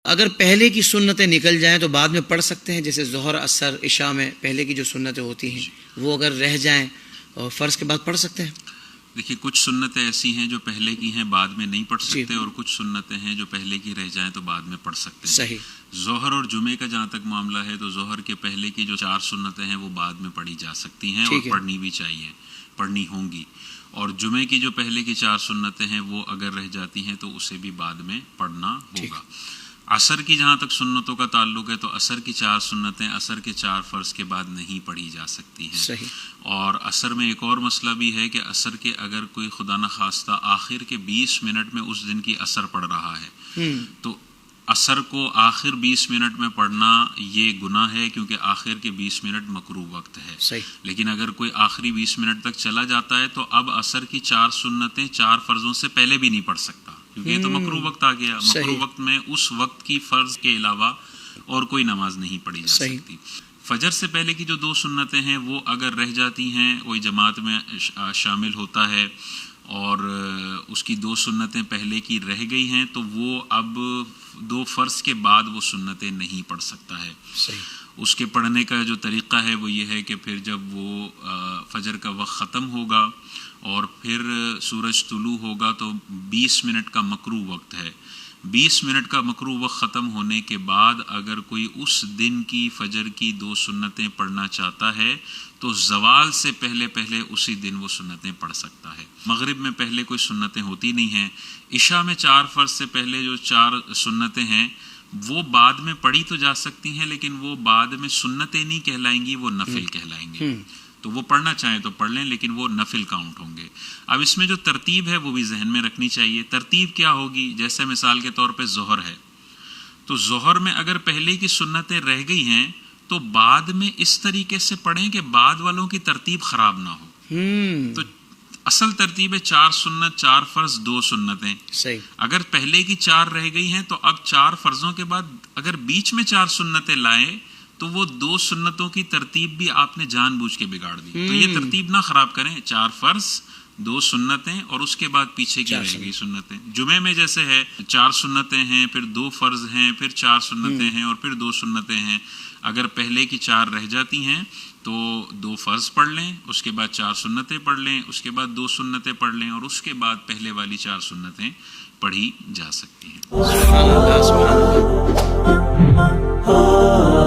اگر پہلے کی سنتیں نکل جائیں تو بعد میں پڑھ سکتے ہیں، جیسے ظہر، عصر، عشاء میں پہلے کی جو سنتیں ہوتی ہیں وہ اگر رہ جائیں اور فرض کے بعد پڑھ سکتے ہیں؟ دیکھیے کچھ سنتیں ایسی ہیں جو پہلے کی ہیں بعد میں نہیں پڑھ سکتے، اور کچھ سنتیں ہیں جو پہلے کی رہ جائیں تو بعد میں پڑھ سکتے ہیں۔ صحیح۔ ظہر اور جمعے کا جہاں تک معاملہ ہے تو ظہر کے پہلے کی جو 4 سنتیں ہیں وہ بعد میں پڑھی جا سکتی ہیں، اور پڑھنی بھی چاہیے، پڑھنی ہوں گی۔ اور جمعے کی جو پہلے کی 4 سنتیں ہیں وہ اگر رہ جاتی ہیں تو اسے بھی بعد میں پڑھنا ہوگا۔ عصر کی جہاں تک سنتوں کا تعلق ہے تو عصر کی 4 سنتیں عصر کے 4 فرض کے بعد نہیں پڑھی جا سکتی ہیں۔ صحیح۔ اور عصر میں ایک اور مسئلہ بھی ہے کہ عصر کے اگر کوئی خدا نخواستہ آخر کے 20 منٹ میں اس دن کی عصر پڑھ رہا ہے تو عصر کو آخر 20 منٹ میں پڑھنا یہ گناہ ہے، کیونکہ آخر کے 20 منٹ مکروہ وقت ہے۔ صحیح۔ لیکن اگر کوئی آخری 20 منٹ تک چلا جاتا ہے تو اب عصر کی 4 سنتیں 4 فرضوں سے پہلے بھی نہیں پڑھ سکتا، کیونکہ یہ تو مکروہ وقت آ گیا۔ مکروہ وقت میں اس وقت کی فرض کے علاوہ اور کوئی نماز نہیں پڑھی جا سکتی۔ فجر سے پہلے کی جو 2 سنتیں ہیں وہ اگر رہ جاتی ہیں، کوئی جماعت میں شامل ہوتا ہے اور اس کی 2 سنتیں پہلے کی رہ گئی ہیں تو وہ اب 2 فرض کے بعد وہ سنتیں نہیں پڑھ سکتا ہے۔ صحیح۔ اس کے پڑھنے کا جو طریقہ ہے وہ یہ ہے کہ پھر جب وہ فجر کا وقت ختم ہوگا اور پھر سورج طلوع ہوگا تو 20 منٹ کا مکروہ وقت ہے۔ 20 منٹ کا مکروہ وقت ختم ہونے کے بعد اگر کوئی اس دن کی فجر کی 2 سنتیں پڑھنا چاہتا ہے تو زوال سے پہلے اسی دن وہ سنتیں پڑھ سکتا ہے۔ مغرب میں پہلے کوئی سنتیں ہوتی نہیں ہیں۔ عشاء میں 4 فرض سے پہلے جو 4 سنتیں ہیں وہ بعد میں پڑھی تو جا سکتی ہیں، لیکن وہ بعد میں سنتیں نہیں کہلائیں گی، وہ نفل کہلائیں گے۔ تو وہ پڑھنا چاہیں تو پڑھ لیں، لیکن وہ نفل کاؤنٹ ہوں گے۔ اب اس میں جو ترتیب ہے وہ بھی ذہن میں رکھنی چاہیے۔ ترتیب کیا ہوگی؟ جیسے مثال کے طور پہ ظہر ہے تو ظہر میں اگر پہلے کی سنتیں رہ گئی ہیں تو بعد میں اس طریقے سے پڑھیں کہ بعد والوں کی ترتیب خراب نہ ہو۔ تو اصل ترتیب ہے 4 سنت 4 فرض 2 سنتیں۔ صحیح۔ اگر پہلے کی 4 رہ گئی ہیں تو اب 4 فرضوں کے بعد اگر بیچ میں 4 سنتیں لائیں تو وہ 2 سنتوں کی ترتیب بھی آپ نے جان بوجھ کے بگاڑ دی۔ تو یہ ترتیب نہ خراب کریں، 4 فرض 2 سنتیں اور اس کے بعد پیچھے کی رہ گئی سنتیں۔ جمعے میں جیسے ہے 4 سنتیں ہیں، پھر 2 فرض ہیں، پھر 4 سنتیں ہیں اور پھر 2 سنتیں ہیں۔ اگر پہلے کی 4 رہ جاتی ہیں تو 2 فرض پڑھ لیں، اس کے بعد 4 سنتیں پڑھ لیں، اس کے بعد 2 سنتیں پڑھ لیں اور اس کے بعد پہلے والی 4 سنتیں پڑھی جا سکتی ہیں۔ سبحان اللہ، سبحان اللہ۔